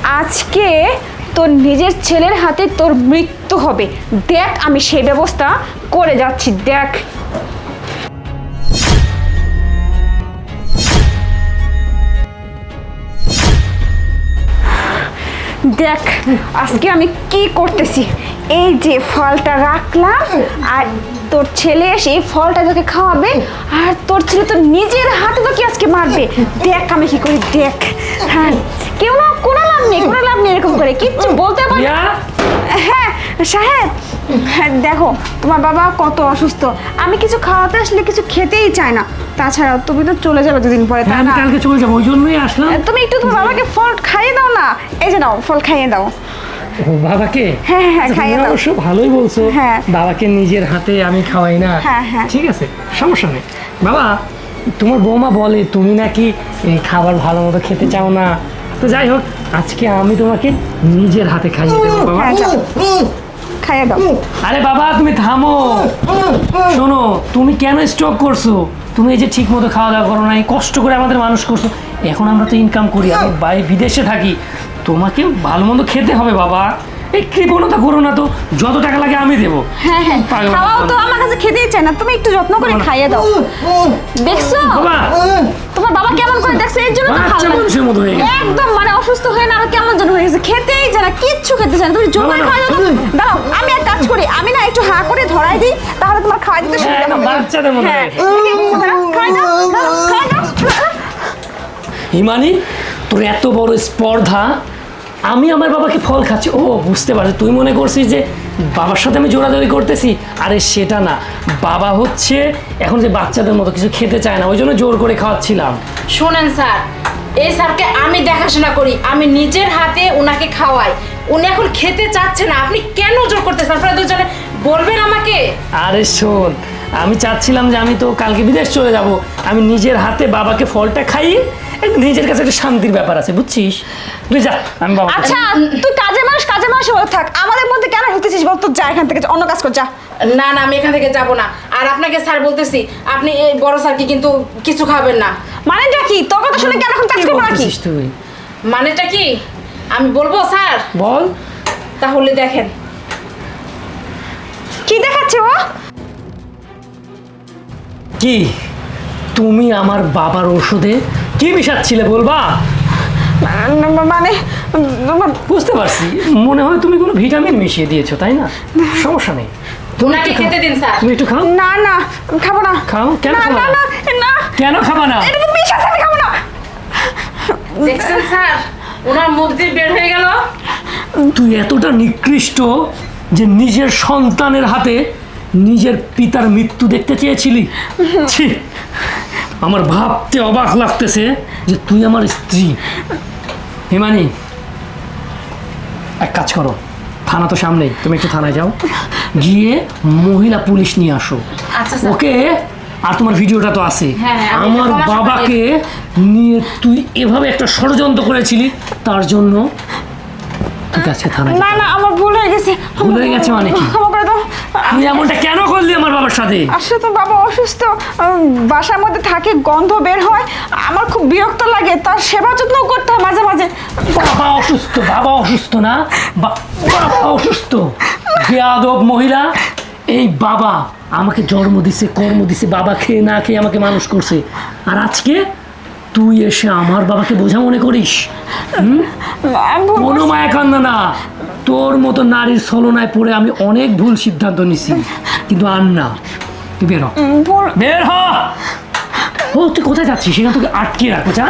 আজকে তোর নিজের ছেলের হাতে তোর মৃত্যু হবে। দেখ আমি সেই ব্যবস্থা করে যাচ্ছি, দেখ। দেখ আজকে আমি কি করতেছি। এই যে ফলটা রাখলাম, আর তোর ছেলে এসে এই ফলটা তোকে খাওয়াবে, আর তোর ছেলে তো নিজের হাতে তোকে আজকে মারবে। দেখ আমি কি করি, দেখ। হ্যাঁ, কেউ না, কোনো লাভ নেই এরকম করে কিচ্ছু বলতে পারি। হ্যাঁ সাহেব, হ্যাঁ দেখো তোমার বাবা কত অসুস্থ, আমি কিছু খাওয়াতে আসলে কিছু খেতেই চায় না। তাছাড়া তুমি তো চলে যাবে দুদিন পরে, তাই আমি না? কালকে চলে যাবো, ওই জন্যই আসলাম। তুমি একটু তোমার বাবাকে ফল খাইয়ে দাও না। এই যে নাও, ফল খাইয়ে দাও। ও বাবাকে? হ্যাঁ হ্যাঁ আচ্ছা, খাইয়ে তুমি দাও। অবশ্য ভালোই বলছো। হ্যাঁ। বাবাকে নিজের হাতে আমি খাওয়াই না। হ্যাঁ, হ্যাঁ। ঠিক আছে, সমস্যা নেই। বাবা, তোমার বৌমা বলে তুমি নাকি এই খাবার ভালো মতো খেতে চাও না। তো যাই হোক, আজকে আমি তোমাকে নিজের হাতে খাইয়ে দেবো বাবা। হ্যাঁ যাও, খাইয়ে দাও। আরে বাবা তুমি থামো, শোনো, তুমি কেন স্টক করছো? তুমি এই যে ঠিক মতো খাওয়া দাওয়া করো না, এই কষ্ট করে আমাদের মানুষ করছো। এখন আমরা তো ইনকাম করি, আমি বিদেশে থাকি, তোমাকে ভালো মন্দ খেতে হবে বাবা। এই কৃপণতা করো না তো, যত টাকা লাগে আমি দেবো। হ্যাঁ হ্যাঁ, খাওয়াও তো, আমার কাছে খেতেই চায় না, তুমি একটু যত্ন করে খাইয়ে দাও। দেখছো বাবা, তোমার বাবা কেমন করে, দেখছো এর জন্য তো বাচ্চা ভালো লাগে। মানুষের মতো হয়ে গেছে। একদম মানে অসুস্থ হয়ে না, আর কেমন যেন হয়ে গেছে, খেতেই চায় না, কিচ্ছু খেতে চায় না। তুমি জোর করে না, না। খাইয়ে দাও। দাঁড়াও, আমি এক কাজ করি, আমি না একটু হা করে ধরাই দিই, তাহলে তোমার খাওয়া দিতে সুবিধা একদম হবে। বাচ্চাদের মতো হ্যাঁ, হয়ে খাই দাও, খাই দাও। হিমানি, তোর এত বড় স্পর্ধা, আমি আমার বাবাকে ফল খাচ্ছি। ও বুঝতে পারছি, তুই মনে করছিস যে বাবার সাথে আমি জোরাজোরি করতেছি। আরে সেটা না, বাবা হচ্ছে এখন যে বাচ্চাদের মতো কিছু খেতে চায় না, ওই জন্য জোর করে খাওয়াচ্ছিলাম। শোনেন স্যার, এই স্যারকে আমি দেখাশোনা করি, আমি নিজের হাতে ওনাকে খাওয়াই। উনি এখন খেতে চাচ্ছে না, আপনি কেন জোর করতেছেন? আপনারা দুজনে বলবেন আমাকে। আরে শোন, আমি চাচ্ছিলাম যে আমি তো কালকে বিদেশ চলে যাব, আমি নিজের হাতে বাবাকে ফলটা খাইয়ে নিজের কাছে একটা শান্তির ব্যাপার আছে, বুঝছিস? তুই যা, আমি বাবা। আচ্ছা তুই কাজের মানুষ বলে থাক, আমাদের মধ্যে কেন ঢুকতেছিস বল? তো যা এখান থেকে, যা, অন্য কাজ কর, যা। না না, আমি এখান থেকে যাব না। আর আপনাকে স্যার বলতেছি, আপনি এই বড় স্যারকে কিন্তু কিছু খাবেন না। মানেটা কি? তোর কথা শুনে কেন এখন কাজ কি করবো নাকি? বলতেছিস তুই? মানেটা কি আমি বলবো স্যার? বল। তাহলে দেখেন। কি দেখাচ্ছে ও? কি তুমি আমার বাবার ওষুধে কি মিশাচ্ছিলে বলবা? মানে বুঝতে পারছি, মনে হয় তুমি কোনো ভিটামিন মিশিয়ে দিয়েছো, তাই না? সমস্যা নেই, ওনাকে খেতে দিন স্যার। তুমি একটু খাও। না না, খাবো না। খাও, কেন না খাবো না না? না না, কেন খাবা না? এটা তো বিষ আছে, আমি খাবো না। দেখছেন স্যার, ওনার মুখ দিয়ে বের হয়ে গেল। তুই এতটা নিকৃষ্ট যে নিজের সন্তানের হাতে নিজের পিতার মৃত্যু দেখতে চেয়েছিলি? ছি, আমার ভাবতে অবাক লাগতেছে যে তুই আমার স্ত্রী। হিমানি, এক কাজ করো, থানা তো সামনেই, তুমি একটু থানায় যাও, গিয়ে মহিলা পুলিশ নিয়ে আসো। আচ্ছা স্যার। ওকে, আর তোমার ভিডিওটা তো আছে। হ্যাঁ, আমি আমার ক্ষমা করে বাবাকে নিয়ে তুই এভাবে একটা ষড়যন্ত্র করেছিলি, তার জন্য ঠিক আছে থানায় না না, আমার ভুল হয়ে গেছে। ভুল হয়ে গেছে মানে কি? ক্ষমা করে দাও। তুই এমনটা কেন করলি আমার বাবার সাথে? আসলে তো বাবা অসুস্থ, বাসার মধ্যে থাকে, গন্ধ বের হয়, আমার খুব বিরক্ত লাগে, তার সেবা যত্ন করতে হয় মাঝে মাঝে। বাবা অসুস্থ? বাবা অসুস্থ না, বাবা অসুস্থ। বেয়াদব মহিলা, এই বাবা আমাকে জন্ম দিছে, কর্ম দিছে, বাবা খেয়ে না খেয়ে আমাকে মানুষ করছে, আর আজকে তুই এসে আমার বাবাকে বোঝা মনে করিস? আমি ভুল কোনো করছি। মায়া কান্না না, তোর মতো নারীর ছলনায় পড়ে আমি অনেক ভুল সিদ্ধান্ত নিছি, কিন্তু আর না, তুই বের হ, ভুল। বের হ। ও তুই কোথায় যাচ্ছিস? সেখানে তোকে আটকে রাখো, যা।